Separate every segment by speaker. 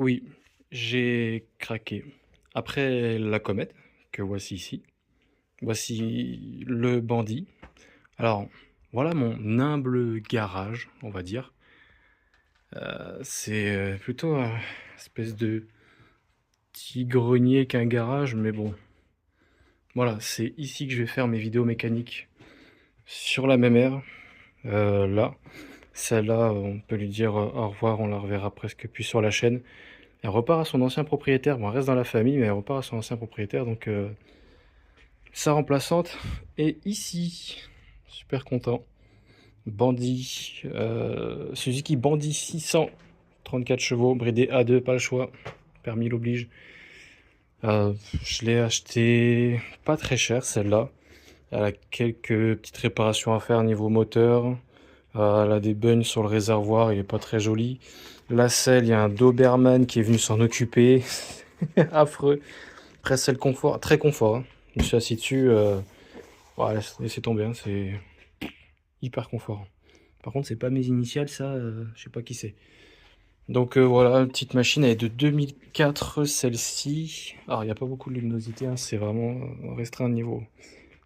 Speaker 1: Oui, j'ai craqué. Après la comète, que voici ici, voici le bandit. Alors, voilà mon humble garage, on va dire. C'est plutôt un espèce de petit grenier qu'un garage, mais bon, voilà, c'est ici que je vais faire mes vidéos mécaniques sur la même aire. Là, celle-là, on peut lui dire au revoir, on la reverra presque plus sur la chaîne. Elle repart à son ancien propriétaire. Bon, elle reste dans la famille, mais elle repart à son ancien propriétaire. Donc, sa remplaçante est ici. Super content. Bandit. Suzuki Bandit 600. 34 chevaux. Bridé A2, pas le choix. Permis l'oblige. Je l'ai acheté pas très cher, celle-là. Elle a quelques petites réparations à faire niveau moteur. Elle a des bungs sur le réservoir, il est pas très joli. La selle, il y a un Doberman qui est venu s'en occuper. Affreux. Après, c'est le confort, très confort, hein. Je me suis assis dessus. Ouais, laissez tomber, hein, c'est hyper confort. Par contre, c'est pas mes initiales, ça, je sais pas qui c'est. Donc voilà, une petite machine, elle est de 2004, celle-ci. Alors, il n'y a pas beaucoup de luminosité, hein, c'est vraiment restreint au niveau.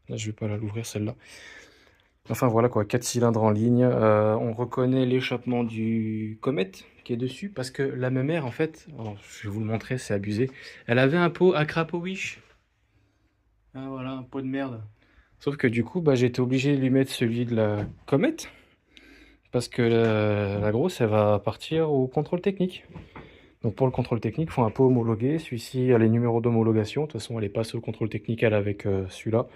Speaker 1: Là, je vais pas l'ouvrir, celle-là. Enfin voilà quoi, 4 cylindres en ligne. On reconnaît l'échappement du Comet qui est dessus parce que la même mère en fait, alors, je vais vous le montrer, c'est abusé. Elle avait un pot à Crapowish. Ah voilà, un pot de merde. Sauf que du coup, bah, j'ai été obligé de lui mettre celui de la Comet parce que la grosse, elle va partir au contrôle technique. Donc pour le contrôle technique, il faut un pot homologué. Celui-ci a les numéros d'homologation. De toute façon, elle est passée au contrôle technique elle avec celui-là.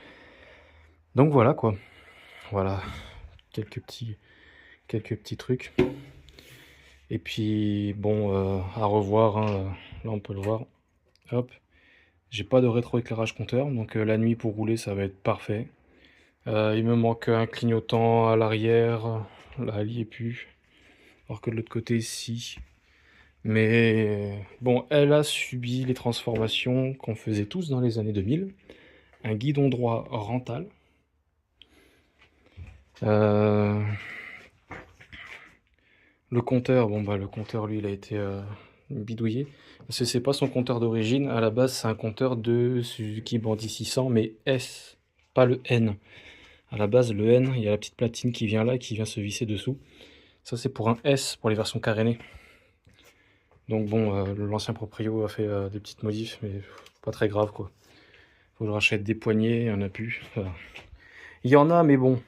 Speaker 1: Donc voilà quoi. Voilà, quelques petits trucs. Et puis, bon, à revoir, hein, là on peut le voir. Hop, j'ai pas de rétroéclairage compteur, donc la nuit pour rouler ça va être parfait. Il me manque un clignotant à l'arrière, là il y est plus, alors que de l'autre côté si. Mais bon, elle a subi les transformations qu'on faisait tous dans les années 2000. Un guidon droit Rental. Euh, Le compteur, bon bah le compteur lui il a été bidouillé. Parce que c'est pas son compteur d'origine, à la base c'est un compteur de Suzuki Bandit 600 mais S, pas le N. À la base le N, il y a la petite platine qui vient là, qui vient se visser dessous. Ça c'est pour un S, pour les versions carénées. Donc bon, l'ancien proprio a fait des petites modifs, mais pas très grave quoi. Faut que je rachète des poignées, il y en a plus. Voilà. Il y en a mais bon,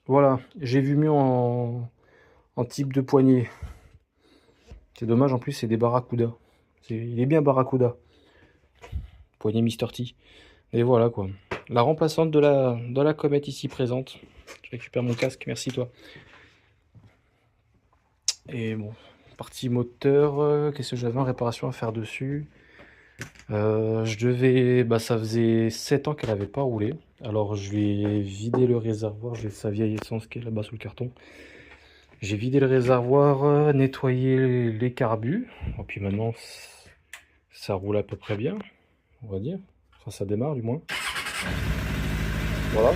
Speaker 1: voilà, j'ai vu mieux en type de poignée. C'est dommage, en plus, c'est des Barracuda. Il est bien Barracuda. Poignée Mister T. Et voilà, quoi. La remplaçante de la comète ici présente. Je récupère mon casque, merci toi. Et bon, partie moteur, qu'est-ce que j'avais en réparation à faire dessus? Je devais... Bah, ça faisait 7 ans qu'elle n'avait pas roulé. Alors, je lui ai vidé le réservoir. J'ai sa vieille essence qui est là-bas sous le carton. J'ai vidé le réservoir, nettoyé les carbus. Et puis maintenant, ça roule à peu près bien, on va dire. Enfin, ça démarre du moins. Voilà.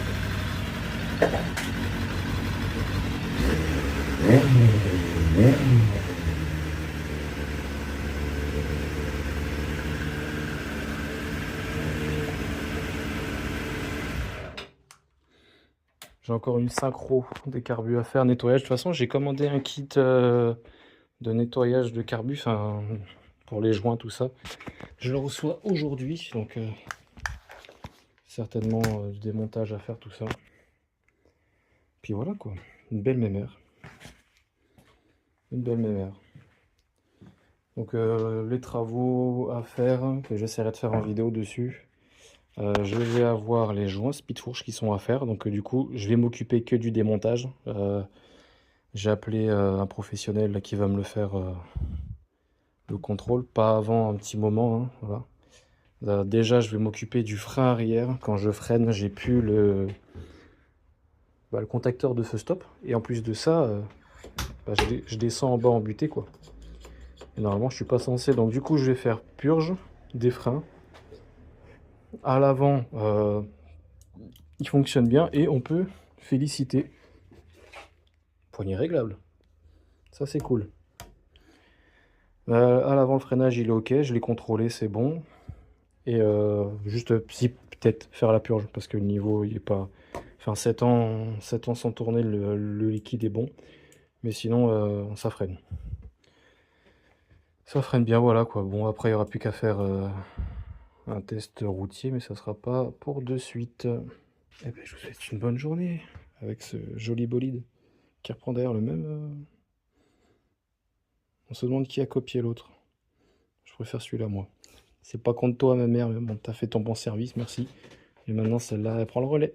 Speaker 1: J'ai encore une synchro des carbus à faire, nettoyage. De toute façon, j'ai commandé un kit de nettoyage de carbus, enfin, pour les joints, tout ça. Je le reçois aujourd'hui, donc certainement du démontage à faire, tout ça. Puis voilà quoi, une belle mémère. Une belle mémère. Donc les travaux à faire, que j'essaierai de faire en vidéo dessus. Je vais avoir les joints speedfourche qui sont à faire, donc du coup je vais m'occuper que du démontage. J'ai appelé un professionnel là, qui va me le faire, le contrôle, pas avant un petit moment, hein, voilà. Là, déjà je vais m'occuper du frein arrière. Quand je freine, j'ai plus le contacteur de feu stop, et en plus de ça, bah, je descends en bas en butée quoi. Et normalement je suis pas censé, donc du coup je vais faire purge des freins. À l'avant, il fonctionne bien et on peut féliciter. Poignée réglable. Ça c'est cool. À l'avant, le freinage, il est OK, je l'ai contrôlé, c'est bon. Et juste, si, peut-être faire la purge, parce que le niveau, il est pas... Enfin, 7 ans sans tourner, le liquide est bon. Mais sinon, ça freine. Ça freine bien, voilà quoi. Bon, après, il n'y aura plus qu'à faire un test routier, mais ça sera pas pour de suite. Eh ben, je vous souhaite une bonne journée avec ce joli bolide qui reprend d'ailleurs le même. On se demande qui a copié l'autre. Je préfère celui-là, moi. C'est pas contre toi, ma mère, mais bon, t'as fait ton bon service, merci. Et maintenant, celle-là, elle prend le relais.